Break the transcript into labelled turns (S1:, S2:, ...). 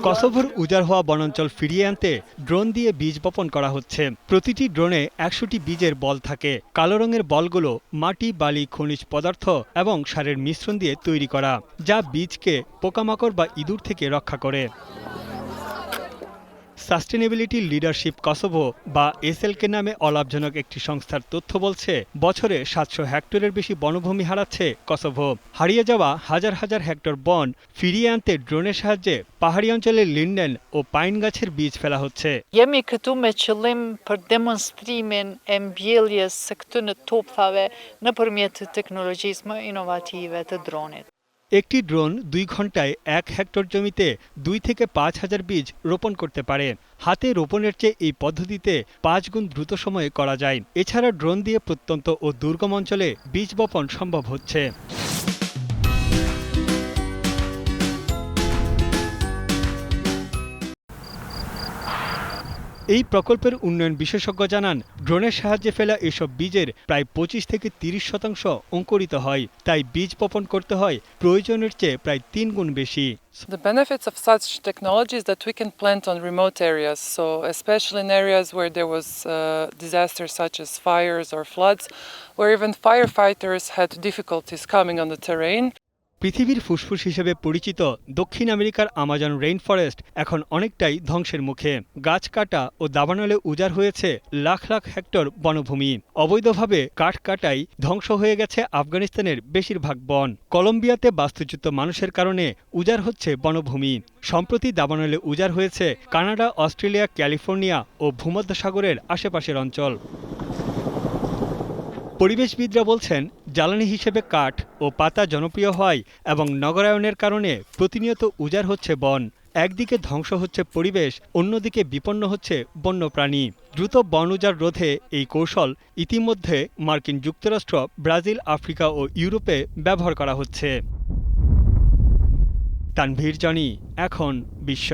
S1: কসোভোর উজাড় হওয়া বনাঞ্চল ফিরিয়ে আনতে ড্রোন দিয়ে বীজ বপন করা হচ্ছে। প্রতিটি ড্রোনে ১০০টি বীজের বল থাকে। কালো রঙের বলগুলো মাটি, বালি, খনিজ পদার্থ এবং সারের মিশ্রণ দিয়ে তৈরি করা, যা বীজকে পোকামাকড় বা ইঁদুর থেকে রক্ষা করে। সাস্টেনেবিলিটি লিডারশিপ কসোভো বা এসএলকে নামে অলাভজনক একটি সংস্থার তথ্য বলছে, বছরে ৭০০ হেক্টরের বেশি বনভূমি হারাচ্ছে কসোভো। হারিয়ে যাওয়া হাজার হাজার হেক্টর বন ফিরিয়ে আনতে ড্রোনের সাহায্je পাহাড়ি অঞ্চলের লিন্ডেন ও পাইন গাছের বীজ ফেলা হচ্ছে।
S2: Jemi këtu me qëllim për demonstrimin e mbjelljes së këtyre topave nëpërmjet të teknologjisë më inovative të dronit।
S1: একটি ড্রোন ২ ঘন্টায় ১ হেক্টর জমিতে ২ থেকে ৫,০০০ বীজ রোপণ করতে পারে। হাতে রোপণের চেয়ে এই পদ্ধতিতে ৫ গুণ দ্রুত সময়ে করা যায়। এছাড়া ড্রোন দিয়ে প্রত্যন্ত ও দুর্গম অঞ্চলে বীজ বপন সম্ভব হচ্ছে। এই প্রকল্পের উন্নয়ন বিশেষজ্ঞ জানান, ড্রোনের সাহায্যে ফেলা এসব বীজের প্রায় ২৫ থেকে ৩০% অঙ্কুরিত হয়। তাই বীজ বপন করতে হয় প্রয়োজনের চেয়ে প্রায় ৩ গুণ বেশি।
S3: The benefits of such technology is that we can plant on remote areas, so especially in areas where there was disasters such as fires or floods, where even firefighters had difficulties coming on the terrain.
S1: পৃথিবীর ফুসফুস হিসেবে পরিচিত দক্ষিণ আমেরিকার Amazon rain forest এখন অনেকটাই ধ্বংসের মুখে। গাছ কাটা ও দাবানলে উজাড় হয়েছে লাখ লাখ হেক্টর বনভূমি। অবৈধভাবে কাঠ কাটাই ধ্বংস হয়ে গেছে আফগানিস্তানের বেশিরভাগ বন। কলম্বিয়াতে বাস্তুচ্যুত মানুষের কারণে উজাড় হচ্ছে বনভূমি। সম্প্রতি দাবানলে উজাড় হয়েছে কানাডা, অস্ট্রেলিয়া, ক্যালিফোর্নিয়া ও ভূমধ্যসাগরের আশেপাশের অঞ্চল। পরিবেশবিদরা বলছেন, জ্বালানি হিসেবে কাঠ ও পাতা জনপ্রিয় হয় এবং নগরায়নের কারণে প্রতিনিয়ত উজাড় হচ্ছে বন। একদিকে ধ্বংস হচ্ছে পরিবেশ, অন্যদিকে বিপন্ন হচ্ছে বন্যপ্রাণী। দ্রুত বন উজাড় রোধে এই কৌশল ইতিমধ্যে মার্কিন যুক্তরাষ্ট্র, ব্রাজিল, আফ্রিকা ও ইউরোপে ব্যবহার করা হচ্ছে। তানভীর জনি, এখন বিশ্ব।